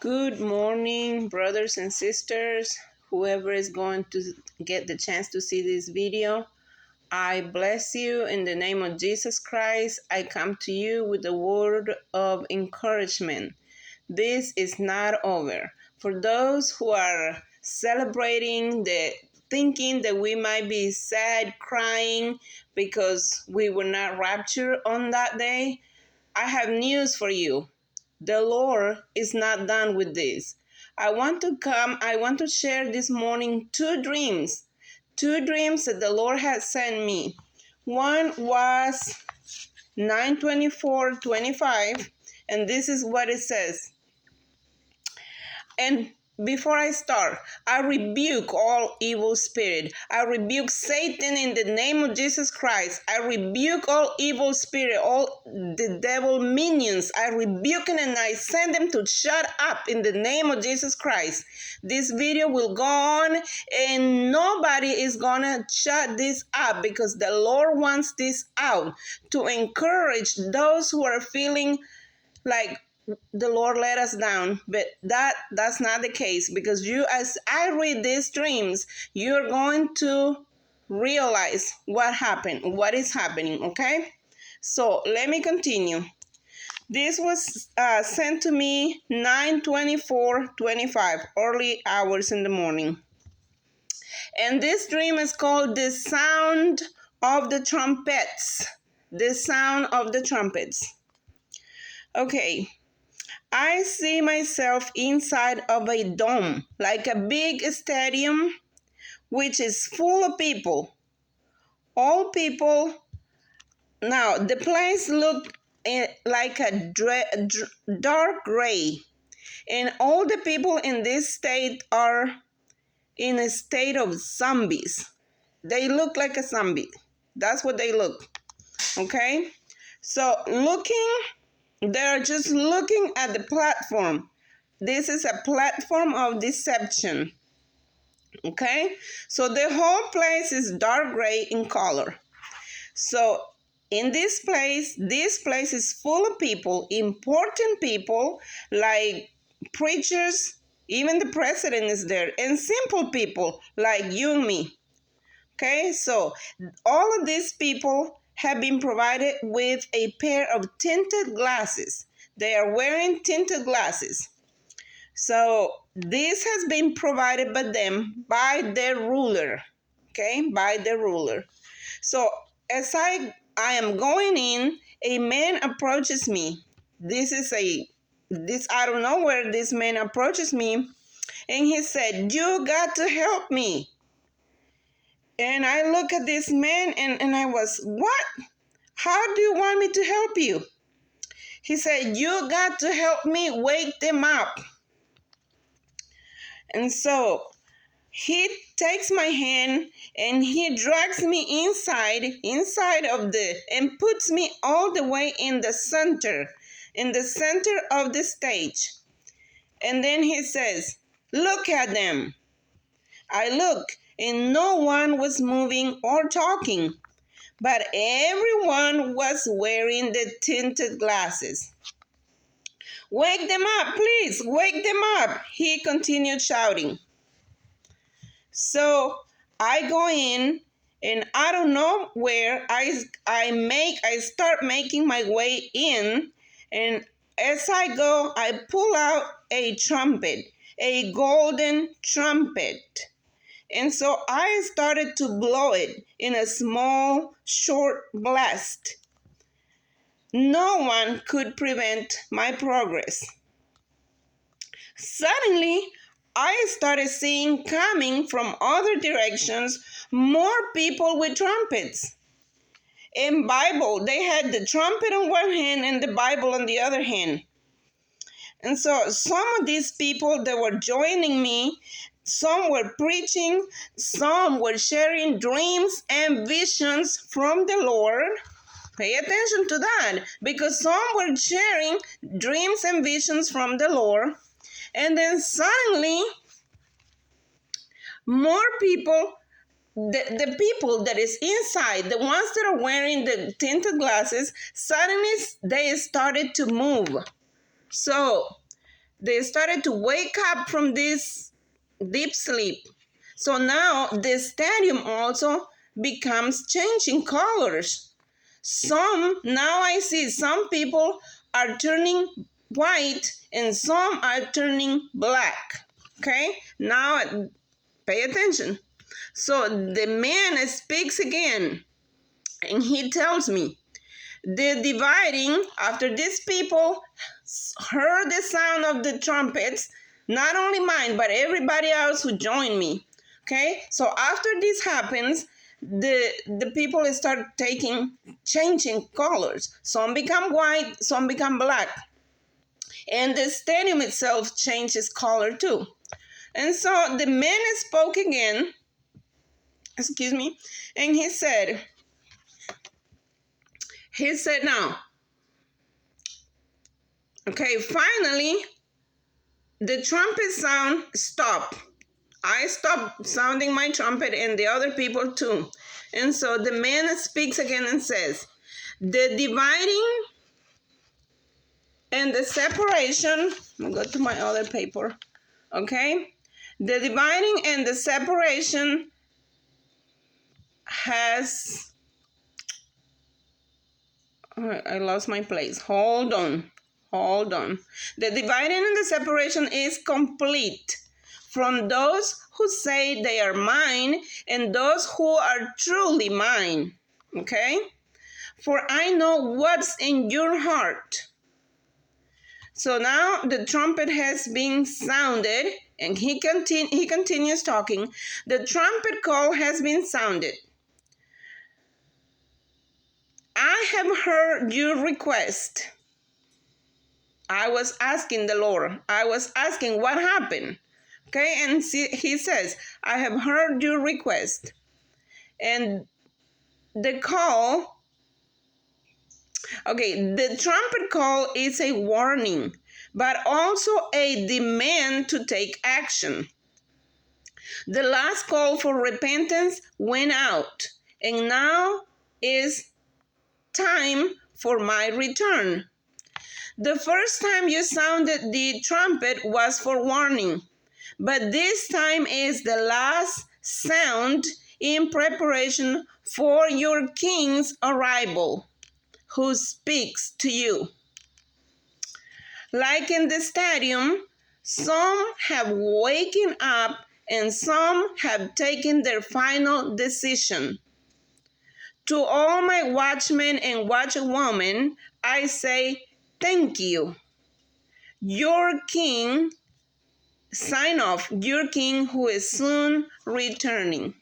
Good morning, brothers and sisters, whoever is going to get the chance to see this video. I bless you in the name of Jesus Christ. I come to you with a word of encouragement. This is not over. For those who are celebrating, thinking that we might be sad, crying because we were not raptured on that day, I have news for you. The Lord is not done with this. I want to share this morning two dreams that the Lord has sent me. One was 9:24:25, and this is what it says. And before I start, I rebuke all evil spirit. I rebuke Satan in the name of Jesus Christ. I rebuke all evil spirit, all the devil minions. I rebuke them and I send them to shut up in the name of Jesus Christ. This video will go on and nobody is gonna shut this up because the Lord wants this out to encourage those who are feeling like the Lord let us down, but that's not the case, because as I read these dreams, you're going to realize what is happening. Okay, so let me continue. This was sent to me 9:24:25, early hours in the morning, and this dream is called the sound of the trumpets. The sound of the trumpets. Okay. I see myself inside of a dome, like a big stadium, which is full of people. All people. Now, the place looked like a dark gray, and all the people in this state are in a state of zombies. They look like a zombie. That's what they look. Okay? So, they're just looking at the platform. This is a platform of deception. Okay? So the whole place is dark gray in color. So in this place is full of people, important people like preachers, even the president is there, and simple people like you and me. Okay? So all of these people have been provided with a pair of tinted glasses. They are wearing tinted glasses. So this has been provided by them by their ruler. Okay, by the ruler. So as I am going in, a man approaches me. This out of nowhere, this man approaches me and he said, "You got to help me." And I look at this man and I was, "What? How do you want me to help you?" He said, "You got to help me wake them up." And so he takes my hand and he drags me inside and puts me all the way in the center of the stage. And then he says, "Look at them." I look and no one was moving or talking, but everyone was wearing the tinted glasses. "Wake them up, please, wake them up," he continued shouting. So I go in and I don't know where I start making my way in, and as I go, I pull out a trumpet, a golden trumpet. And so I started to blow it in a small, short blast. No one could prevent my progress. Suddenly, I started seeing coming from other directions more people with trumpets. In Bible, they had the trumpet on one hand and the Bible on the other hand. And so some of these people that were joining me, some were preaching, some were sharing dreams and visions from the Lord. Pay attention to that, because some were sharing dreams and visions from the Lord. And then suddenly, more people, the people that is inside, the ones that are wearing the tinted glasses, suddenly they started to move. So They started to wake up from this deep sleep. So now the stadium also becomes changing colors. Now I see some people are turning white and some are turning black. Okay, now pay attention. So the man speaks again and he tells me, the dividing, after these people heard the sound of the trumpets, not only mine, but everybody else who joined me. Okay, so after this happens, the people start changing colors. Some become white, some become black. And the stadium itself changes color too. And so the man spoke again, excuse me, and he said now, okay, finally, the trumpet sound stopped. I stopped sounding my trumpet and the other people too. And so the man speaks again and says, the dividing and the separation, I'll go to my other paper, okay? The dividing and the separation has, I lost my place. Hold on. The dividing and the separation is complete from those who say they are mine and those who are truly mine. Okay? For I know what's in your heart. So now the trumpet has been sounded, and he continues talking. The trumpet call has been sounded. I have heard your request. I was asking the Lord. I was asking what happened. Okay, and he says, I have heard your request. And the call, okay, the trumpet call is a warning, but also a demand to take action. The last call for repentance went out, and now is time for my return. The first time you sounded the trumpet was for warning, but this time is the last sound in preparation for your King's arrival, who speaks to you. Like in the stadium, some have waken up and some have taken their final decision. To all my watchmen and watchwomen, I say thank you. Your King, sign off, your King who is soon returning.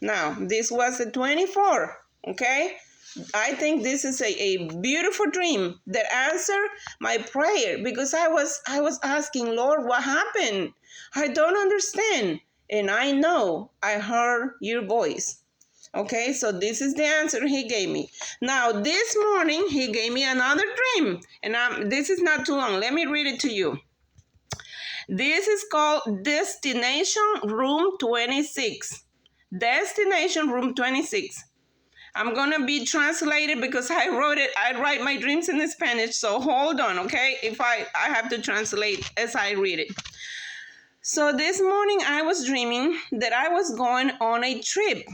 Now, this was the 24th, okay? I think this is a beautiful dream that answered my prayer, because I was asking, Lord, what happened? I don't understand. And I know I heard your voice. Okay, so this is the answer he gave me. Now, this morning, he gave me another dream. And this is not too long. Let me read it to you. This is called Destination Room 26. Destination Room 26. I'm going to be translated because I write my dreams in Spanish. So hold on, okay? If I have to translate as I read it. So this morning I was dreaming that I was going on a trip.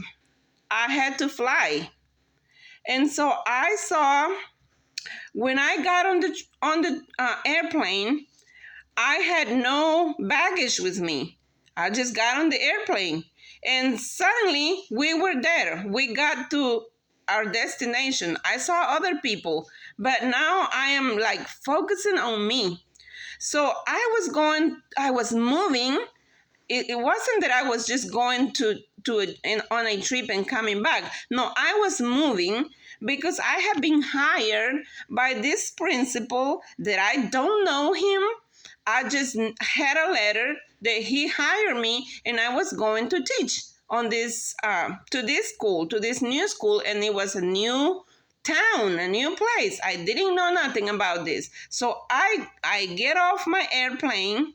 I had to fly. And so I saw, when I got on the airplane, I had no baggage with me. I just got on the airplane. And suddenly we were there. We got to our destination. I saw other people, but now I am like focusing on me. So I was moving. It wasn't that I was just going on a trip and coming back. No, I was moving because I have been hired by this principal that I don't know him. I just had a letter that he hired me, and I was going to teach on this to this new school, and it was a new town, a new place. I didn't know nothing about this. So I get off my airplane,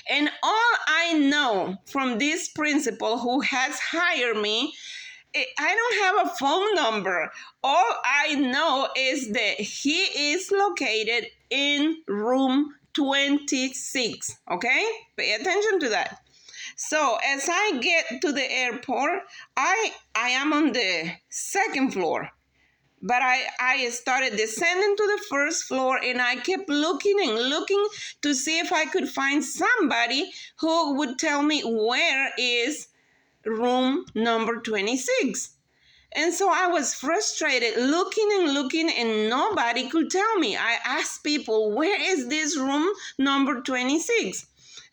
and all I know from this principal who has hired me, I don't have a phone number. All I know is that he is located in room 26. Okay? Pay attention to that. So as I get to the airport, I am on the second floor. But I started descending to the first floor, and I kept looking and looking to see if I could find somebody who would tell me where is room number 26. And so I was frustrated looking and looking, and nobody could tell me. I asked people, where is this room number 26?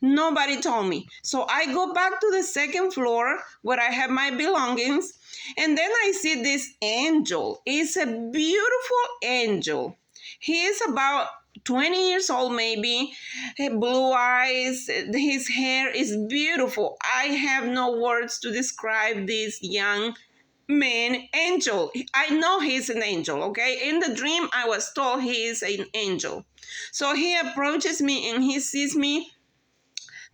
Nobody told me. So I go back to the second floor where I have my belongings, and then I see this angel. It's a beautiful angel. He is about 20 years old, maybe, blue eyes, his hair is beautiful. I have no words to describe this young man, angel. I know he's an angel, okay? In the dream, I was told he is an angel. So he approaches me and he sees me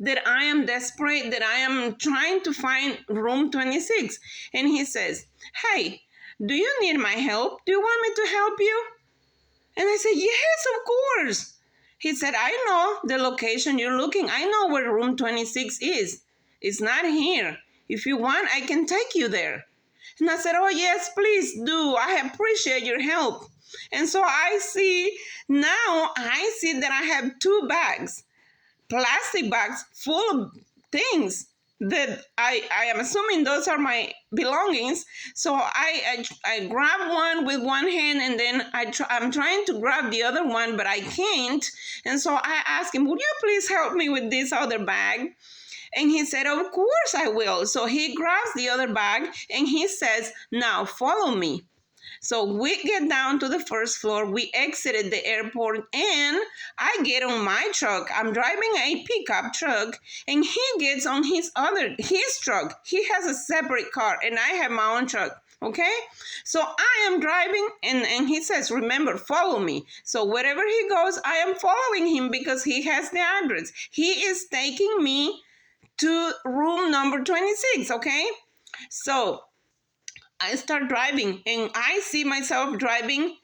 that I am desperate, that I am trying to find room 26. And he says, hey, do you need my help? Do you want me to help you? And I said, yes, of course. He said, I know the location you're looking. I know where room 26 is. It's not here. If you want, I can take you there. And I said, oh, yes, please do. I appreciate your help. And so I see that I have two bags, plastic bags full of things that I am assuming those are my belongings. So I grab one with one hand, and then I'm trying to grab the other one, but I can't. And so I asked him, would you please help me with this other bag? And he said, of course I will. So he grabs the other bag and he says, now follow me. So we get down to the first floor, we exited the airport, and I get on my truck. I'm driving a pickup truck, and he gets on his truck. He has a separate car, and I have my own truck. Okay? So I am driving, and he says, remember, follow me. So wherever he goes, I am following him because he has the address. He is taking me to room number 26, okay? So I start driving, and I see myself driving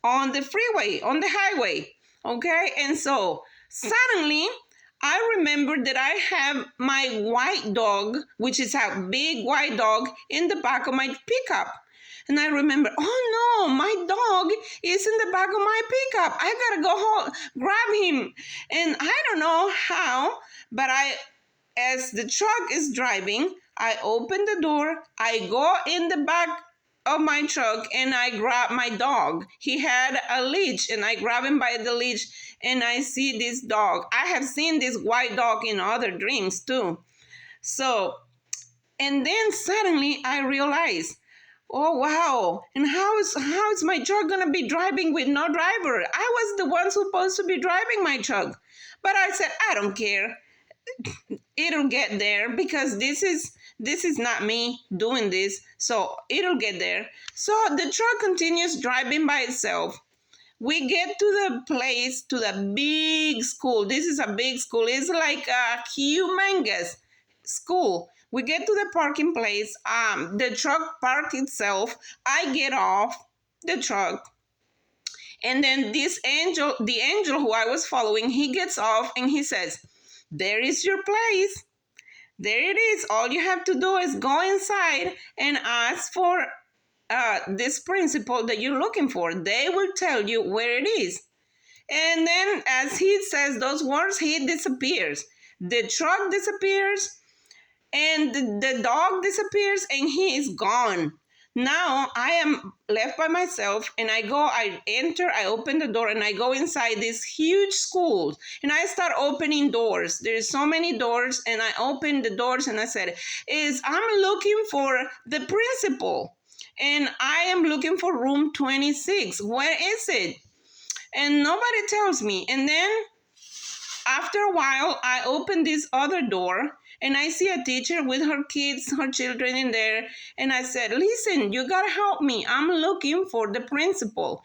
on the freeway, on the highway, okay? And so suddenly I remember that I have my white dog, which is a big white dog, in the back of my pickup. And I remember, oh no, my dog is in the back of my pickup. I gotta go home, grab him. And I don't know how, but as the truck is driving, I open the door, I go in the back of my truck, and I grab my dog. He had a leash, and I grab him by the leash, and I see this dog. I have seen this white dog in other dreams too. So, and then suddenly I realize, oh wow, and how is my truck gonna be driving with no driver? I was the one supposed to be driving my truck. But I said, I don't care. It'll get there because this is not me doing this, so it'll get there. So the truck continues driving by itself. We get to the place, to the big school. This is a big school. It's like a humongous school. We get to the parking place. The truck parked itself. I get off the truck, and then the angel who I was following, he gets off and he says, there is your place. There it is. All you have to do is go inside and ask for this principal that you're looking for. They will tell you where it is. And then as he says those words, he disappears. The truck disappears, and the dog disappears, and he is gone. Now I am left by myself, and I enter, I open the door, and I go inside this huge school, and I start opening doors. There's so many doors, and I open the doors, and I said, I'm looking for the principal, and I am looking for room 26. Where is it? And nobody tells me. And then after a while, I open this other door, and I see a teacher with her kids, her children in there. And I said, listen, you gotta help me. I'm looking for the principal.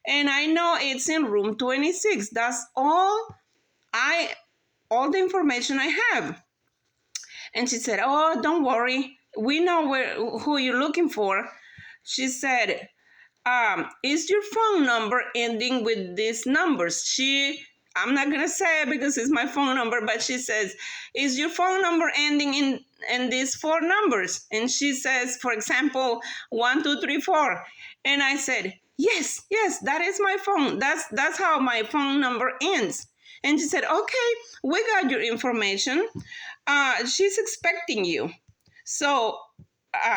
And I know it's in room 26. That's all the information I have. And she said, oh, don't worry. We know who you're looking for. She said, is your phone number ending with these numbers? She I'm not going to say it because it's my phone number, but she says, is your phone number ending in these four numbers? And she says, for example, 1234. And I said, yes, yes, that is my phone. That's how my phone number ends. And she said, okay, we got your information. She's expecting you. So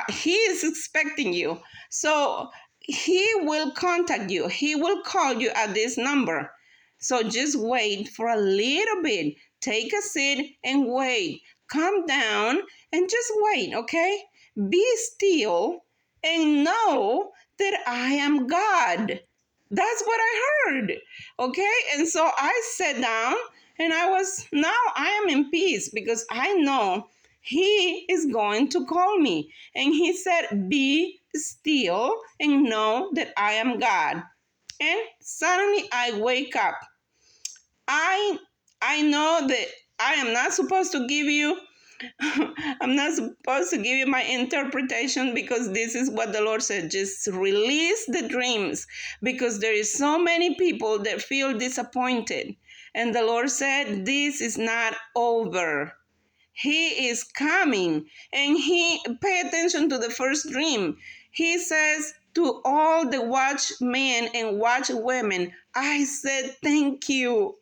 he is expecting you. So he will contact you. He will call you at this number. So just wait for a little bit. Take a seat and wait. Calm down and just wait, okay? Be still and know that I am God. That's what I heard, okay? And so I sat down and now I am in peace because I know he is going to call me. And he said, be still and know that I am God. And suddenly I wake up. I know that I am not supposed to give you I'm not supposed to give you my interpretation because this is what the Lord said. Just release the dreams because there is so many people that feel disappointed. And the Lord said, this is not over. He is coming. And pay attention to the first dream. He says to all the watchmen and watchwomen, I said thank you.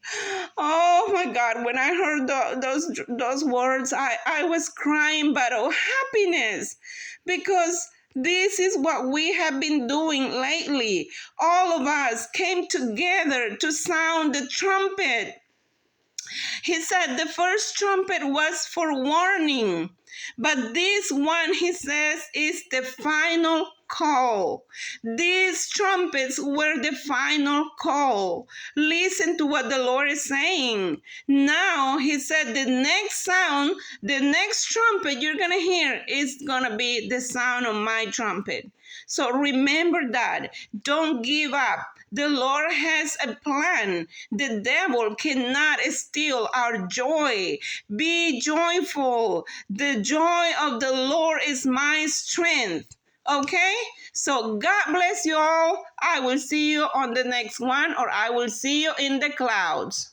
Oh my God, when I heard those words, I was crying, but of happiness because this is what we have been doing lately. All of us came together to sound the trumpet. He said the first trumpet was for warning, but this one, he says, is the final call. These trumpets were the final call. Listen to what the Lord is saying. Now, he said the next sound, the next trumpet you're going to hear is going to be the sound of my trumpet. So remember that. Don't give up. The Lord has a plan. The devil cannot steal our joy. Be joyful. The joy of the Lord is my strength. Okay? So God bless you all. I will see you on the next one, or I will see you in the clouds.